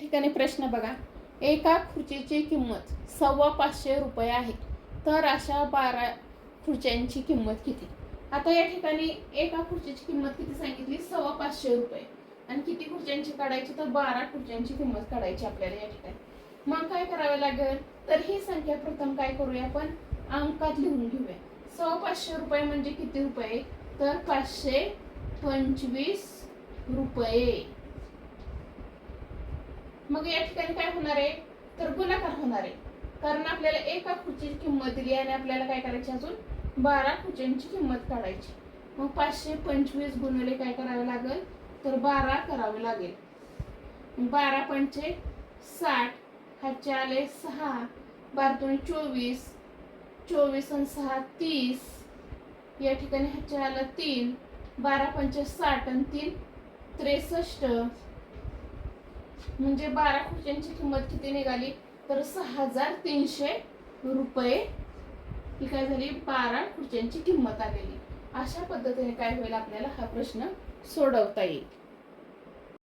ठिकाणी प्रश्न बघा, एका खुर्चीची किंमत 550 रुपये आहे, तर अशा 12 खुर्च्यांची किंमत किती? आता या ठिकाणी एका खुर्चीची किंमत किती सांगितली? 550 रुपये. आणि किती खुर्च्यांची काढायची? तर 12 खुर्च्यांची किंमत काढायची आपल्याला या ठिकाणी. मग काय करावे लागेल? तर ही संख्या प्रथम काय करूया, आपण अंकात लिहून घेऊया. 550 रुपये म्हणजे किती रुपये? तर 525 रुपये. मग या ठिकाणी काय होणार आहे? तर गुणाकार होणार आहे, कारण आपल्याला एका खुर्चीची किंमत दिली आणि आपल्याला काय करायची? अजून 12 खुर्च्यांची किंमत काढायची. मग 525 गुणिले काय करावे लागेल? तर 12 करावे लागेल. 12 पंचे 60, हातचे आले 6, 12 24, 24 आणि 6 30, या ठिकाणी हातचे आलं 3, 12 पंचे 60 आणि 3 63, म्हणजे 12 खुर्च्यांची किंमत किती निघाली? तर 6300 रुपये ही काय झाली? 12 खुर्च्यांची किंमत आलेली. अशा पद्धतीने काय होईल? आपल्याला हा प्रश्न सोडवता येईल.